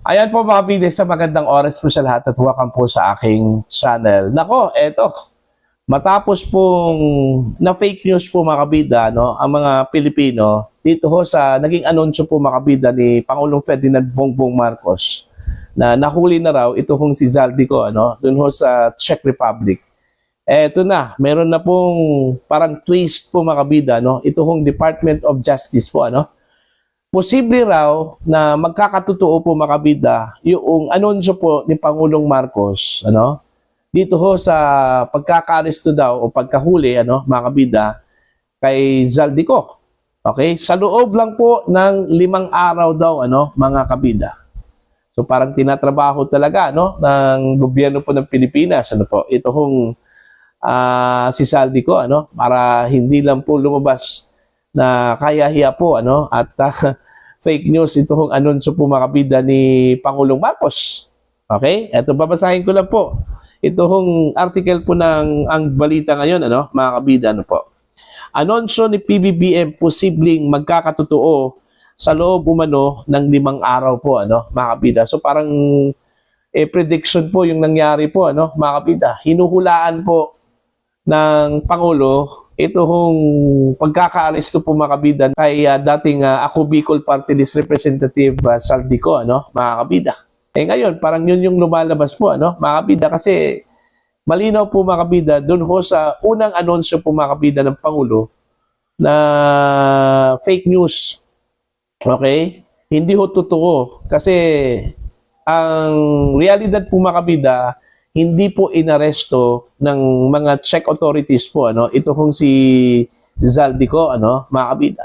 Ayan po mga kapatid, sa magandang oras po sa lahat at welcome po sa aking channel. Nako, eto, matapos pong na fake news po mga kabida, no, ang mga Pilipino, dito ho sa naging anunsyo po mga kabida ni Pangulong Ferdinand Bongbong Marcos na nahuli na raw ito hong si Zaldico, ano, dun ho sa Czech Republic. Eto na, meron na pong parang twist po mga kabida, no, ito hong Department of Justice po, ano, posible raw na magkakatotoo po mga kabida yung anunsyo po ni Pangulong Marcos, ano, dito ho sa pagkaka-aresto daw o pagkahuli, ano, mga kabida, kay Zaldico. Okay? Sa loob lang po ng 5 araw daw, ano, mga kabida. So parang tinatrabaho talaga, no, ng gobyerno po ng Pilipinas, ano po, ito hong si Zaldico, ano, para hindi lang po lumabas na kaya-hiya po, ano, at fake news itong anunsyo po mga kabida ni Pangulong Marcos. Okay? Ito, babasahin ko lang po. Itong article po ng ang balita ngayon, ano, mga kabida, ano po. Anunsyo ni PBBM posibleng magkakatotoo sa loob umano ng 5 araw po, ano, mga kabida. So parang prediction po yung nangyari po, ano, mga kabida. Hinuhulaan po ng Pangulo ito hong pagkaka-aresto po mga kabida kay dating Ako Bicol Party List Representative Zaldico, ano, mga kabida. Ngayon, parang yun yung lumalabas po, ano, mga kabida, kasi malinaw po mga kabida, doon ho sa unang anunsyo po mga kabida ng Pangulo na fake news. Okay? Hindi ho totoo. Kasi ang realidad po mga kabida, hindi po inaresto ng mga Czech authorities po, ano, ito hong si Zaldico, ano, mga kabida.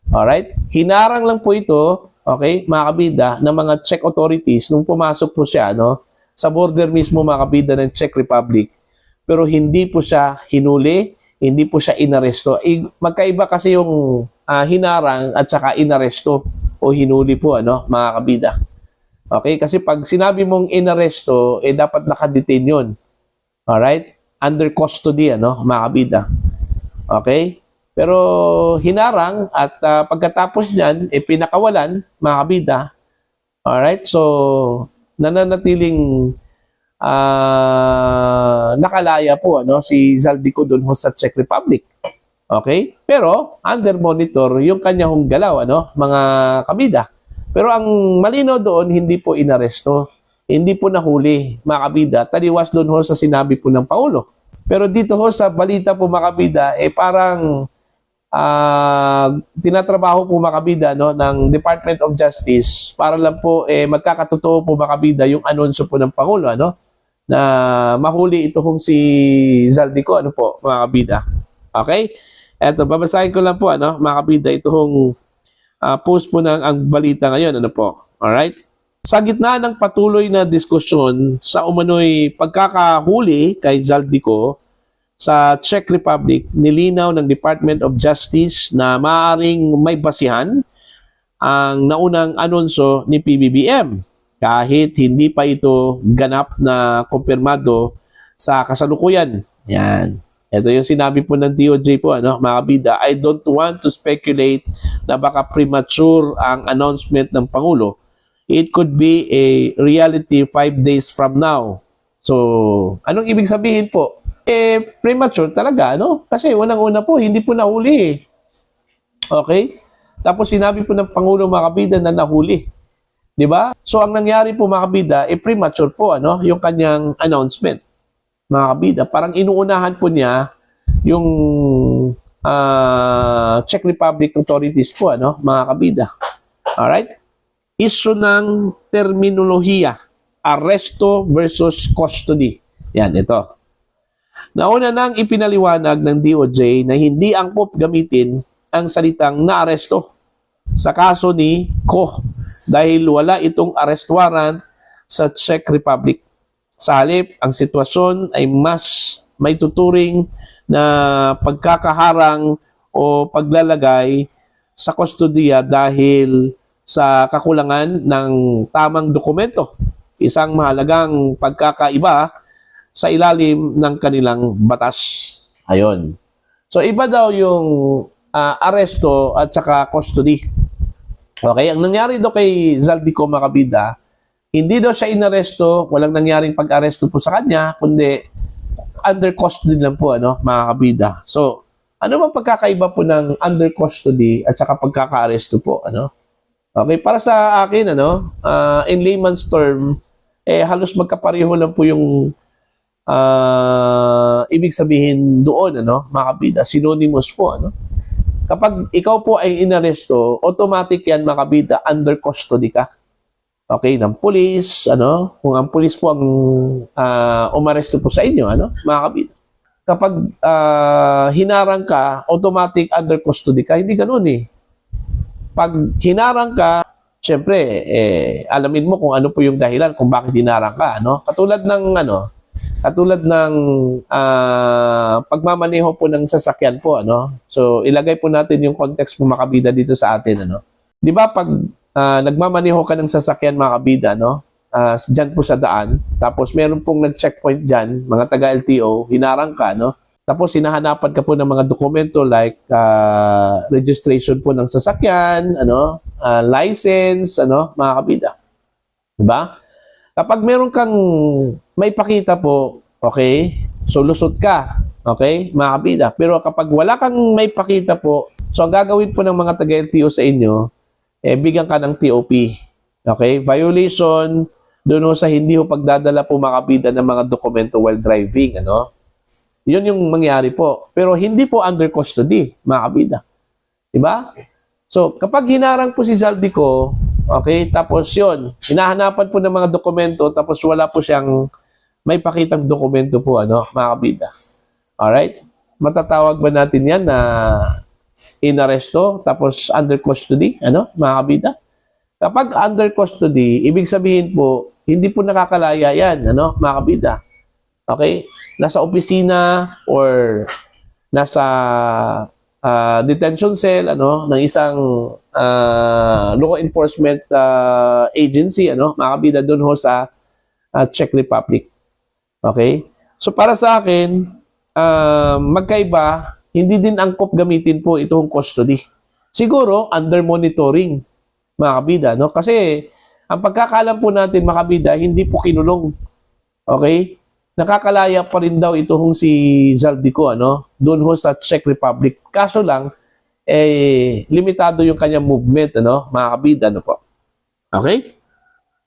Alright? Hinarang lang po ito, okay, mga kabida, ng mga Czech authorities nung pumasok po siya, ano, sa border mismo mga kabida ng Czech Republic. Pero hindi po siya hinuli, hindi po siya inaresto. Magkaiba kasi yung hinarang at saka inaresto o hinuli po, ano, mga kabida. Okay? Kasi pag sinabi mong inaresto, dapat nakadetain yun. Alright? Under custody, ano, mga kabida. Okay? Pero hinarang at pagkatapos niyan, pinakawalan, mga kabida. Alright? So, nananatiling nakalaya po, ano, si Zaldico doon ho sa Czech Republic. Okay? Pero, under monitor yung kanyang galaw, ano, mga kabida. Pero ang malino doon, hindi po inaresto, hindi po nahuli, mga kabida. Taliwas doon ho sa sinabi po ng Pangulo. Pero dito ho sa balita po mga kabida, parang tinatrabaho po mga kabida, no, ng Department of Justice para lang po magkakatotoo po mga kabida yung anunsyo po ng Pangulo, ano, na mahuli ito hong si Zaldico, ano po, mga kabida. Okay? Eto, babasahin ko lang po, ano, mga kabida, ito hong post po ng ang balita ngayon, ano po. Alright? Sa gitna ng patuloy na diskusyon sa umano'y pagkakahuli kay Zaldico sa Czech Republic, nilinaw ng Department of Justice na maaaring may basihan ang naunang anunsyo ni PBBM kahit hindi pa ito ganap na kumpirmado sa kasalukuyan. Yan. Ito yung sinabi po ng DOJ po, ano, mga kabida. I don't want to speculate na baka premature ang announcement ng Pangulo. It could be a reality 5 days from now. So, anong ibig sabihin po? Premature talaga, no? Kasi unang-una po, hindi po nahuli. Okay? Tapos sinabi po ng Pangulo mga kabida na nahuli. Di ba? So, ang nangyari po mga kabida, premature po, ano, yung kanyang announcement. Mga kabida, parang inuunahan po niya yung Czech Republic authorities po, ano, mga kabida. Alright? Issue ng terminolohiya, arresto versus custody. Yan, ito. Nauna nang ipinaliwanag ng DOJ na hindi angkop gamitin ang salitang naaresto sa kaso ni Ko dahil wala itong arrest warrant sa Czech Republic. Sa halip, ang sitwasyon ay mas may tuturing na pagkakaharang o paglalagay sa kustodiya dahil sa kakulangan ng tamang dokumento. Isang mahalagang pagkakaiba sa ilalim ng kanilang batas. Ayon. So iba daw yung aresto at saka custody. Okay, ang nangyari daw kay Zaldico mga kabida, Hindi daw siya inaresto, walang nangyaring pag-aresto po sa kanya, kundi under custody lang po, ano, mga kabida. So, ano bang pagkakaiba po ng under custody at saka pagkaka-aresto po, ano? Okay, para sa akin, ano, in layman's term, halos magkapareho lang po yung ibig sabihin doon, ano, mga kabida, synonymous po, ano. Kapag ikaw po ay inaresto, automatic yan, mga kabida, under custody ka. Okay, ng pulis, ano, kung ang pulis po ang umaresto po sa inyo, ano, mga kabida. Kapag hinarang ka, automatic under custody ka, hindi ganoon eh. Pag hinarang ka, syempre, alamin mo kung ano po yung dahilan kung bakit hinarang ka, ano. Katulad ng pagmamaneho po ng sasakyan po, ano. So, ilagay po natin yung context po, mga kabida, dito sa atin, ano. Di ba pag nagmamaneho ka ng sasakyan, mga kabida, no? Dyan po sa daan. Tapos meron pong nag-checkpoint dyan, mga taga-LTO, hinarang ka, no? Tapos hinahanapan ka po ng mga dokumento like registration po ng sasakyan, ano? License, ano? Mga kabida. Diba? Kapag meron kang may pakita po, okay? So lusot ka, okay? Mga kabida. Pero kapag wala kang may pakita po, so ang gagawin po ng mga taga-LTO sa inyo, bigyan ka ng TOP. Okay? Violation doon sa hindi ho pagdadala po, mga kabida, ng mga dokumento while driving. Ano? Yun yung mangyari po. Pero hindi po under custody, mga kabida. Diba? So, kapag hinarang po si Zaldico, okay, tapos yun, hinahanapan po ng mga dokumento, tapos wala po siyang may pakitang dokumento po, ano, mga kabida. Alright? Matatawag ba natin yan na inaresto, tapos under custody, ano, mga kabida? Kapag under custody, ibig sabihin po, hindi po nakakalaya yan, ano, mga kabida. Okay? Nasa opisina or nasa detention cell, ano, ng isang law enforcement agency, ano, mga kabida, doon ho sa Czech Republic. Okay? So, para sa akin, magkaiba, hindi din angkop gamitin po itong custody. Siguro, under monitoring, mga kabida, no? Kasi, ang pagkakalam po natin, mga kabida, hindi po kinulong. Okay? Nakakalaya pa rin daw itong si Zaldico, ano? Doon ho sa Czech Republic. Kaso lang, limitado yung kanyang movement, ano? Mga kabida, ano po? Okay?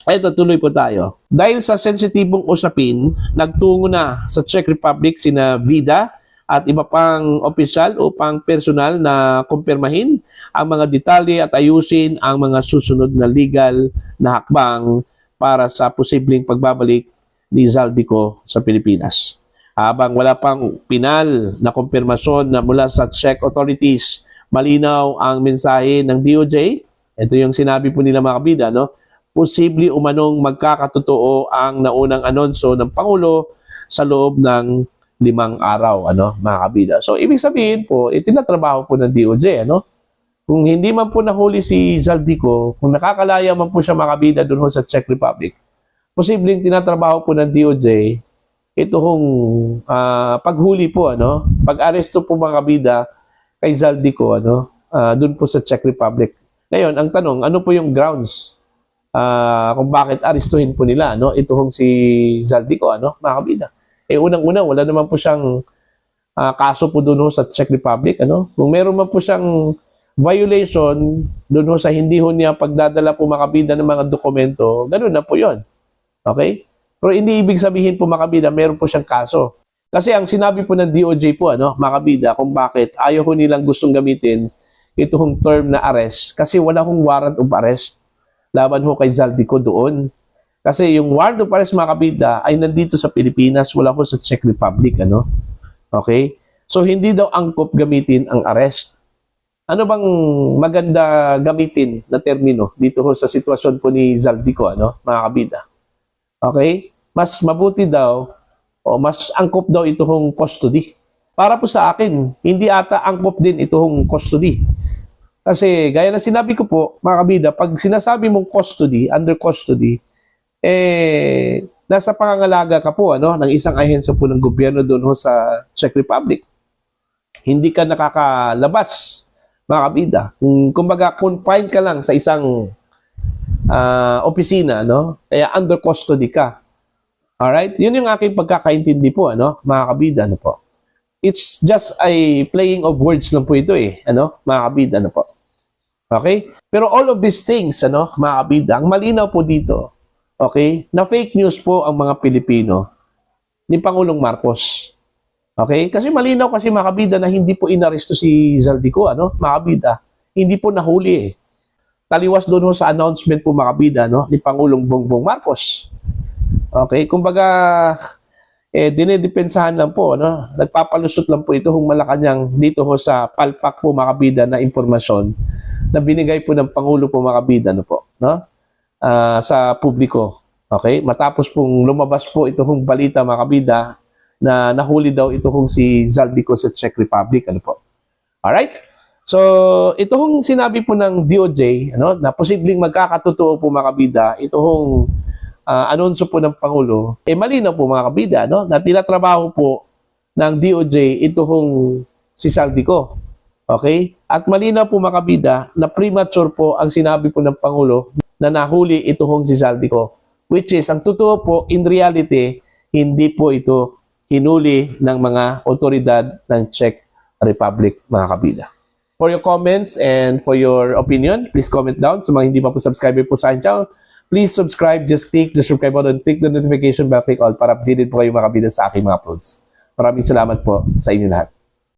Ito, tuloy po tayo. Dahil sa sensitibong usapin, nagtungo na sa Czech Republic sina Vida at iba pang opisyal upang personal na kumpirmahin ang mga detalye at ayusin ang mga susunod na legal na hakbang para sa posibleng pagbabalik ni Zaldico sa Pilipinas. Habang wala pang pinal na kumpirmasyon na mula sa Czech authorities, malinaw ang mensahe ng DOJ. Ito yung sinabi po nila, mga kabida, no? Posible umanong magkakatotoo ang naunang anonsyo ng Pangulo sa loob ng 5 araw, ano, mga kabida. So, ibig sabihin po, itinatrabaho po ng DOJ, ano? Kung hindi man po nahuli si Zaldico, kung nakakalaya man po siya, mga kabida, doon sa Czech Republic, posibleng tinatrabaho po ng DOJ itong paghuli po, ano? Pag-aresto po, mga kabida, kay Zaldico, ano? Doon po sa Czech Republic. Ngayon, ang tanong, ano po yung grounds kung bakit arestuhin po nila, no? Itong si Zaldico, ano, mga kabida. Unang-una, wala naman po siyang kaso po doon sa Czech Republic, ano? Kung meron man po siyang violation doon sa hindi ho niya pagdadala po, mga kabida, ng mga dokumento, ganoon na po yon. Okay? Pero hindi ibig sabihin po, mga kabida, meron po siyang kaso. Kasi ang sinabi po ng DOJ po, ano, mga kabida, kung bakit ayaw ho nilang gustong gamitin itong term na arrest, kasi wala hong warrant of arrest laban ho kay Zaldico doon. Kasi yung warrant of arrest, mga kabida, ay nandito sa Pilipinas, wala ho sa Czech Republic, ano? Okay? So, hindi daw angkop gamitin ang arrest. Ano bang maganda gamitin na termino dito ho sa sitwasyon po ni Zaldico, ano, mga kabida? Okay? Mas mabuti daw, o mas angkop daw itong custody. Para po sa akin, hindi ata angkop din itong custody. Kasi, gaya na sinabi ko po, mga kabida, pag sinasabi mong custody, under custody, nasa pangangalaga ka po, ano, ng isang ahensya po ng gobyerno doon ho sa Czech Republic. Hindi ka nakakalabas, mga kabida. Kumbaga, confined ka lang sa isang opisina, no? Kaya under custody ka. Alright? Yun yung aking pagkakaintindi po, ano, mga kabida, ano po. It's just a playing of words lang po ito eh, ano, mga kabida, ano po. Okay? Pero all of these things, ano, mga kabida, ang malinaw po dito, okay, na fake news po ang mga Pilipino ni Pangulong Marcos. Okay? Kasi malinaw kasi mga kabida na hindi po inaresto si Zaldico, ano, mga kabida. Hindi po nahuli eh. Taliwas doon ho sa announcement po mga kabida, no, ni Pangulong Bongbong Marcos. Okay? Kumbaga, dinidepensahan lang po, no? Nagpapalusot lang po ito kung Malacanang dito ho sa palpak po mga kabida na impormasyon na binigay po ng Pangulo po mga kabida, no po, no? Sa publiko. Okay? Matapos pong lumabas po ito kung balita mga kabida na nahuli daw ito kung si Zaldico sa Czech Republic, ano po. Alright? So, ito hong sinabi po ng DOJ, ano, na posibleng magkakatotoo po mga kabida, ito hong anunsyo po ng Pangulo, malinaw po mga kabida, no, na tinatrabaho po ng DOJ ito hong si Zaldico. Okay? At malinaw po mga kabida na premature po ang sinabi po ng Pangulo na nahuli ito hong si Zaldico. Which is, ang totoo po, in reality, hindi po ito hinuli ng mga otoridad ng Czech Republic, mga kabida. For your comments and for your opinion, please comment down. Sa mga hindi pa po subscriber po sa aking channel, please subscribe. Just click the subscribe button, click the notification bell, click all para updated po kayo mga kabida sa aking mga uploads. Maraming salamat po sa inyo lahat.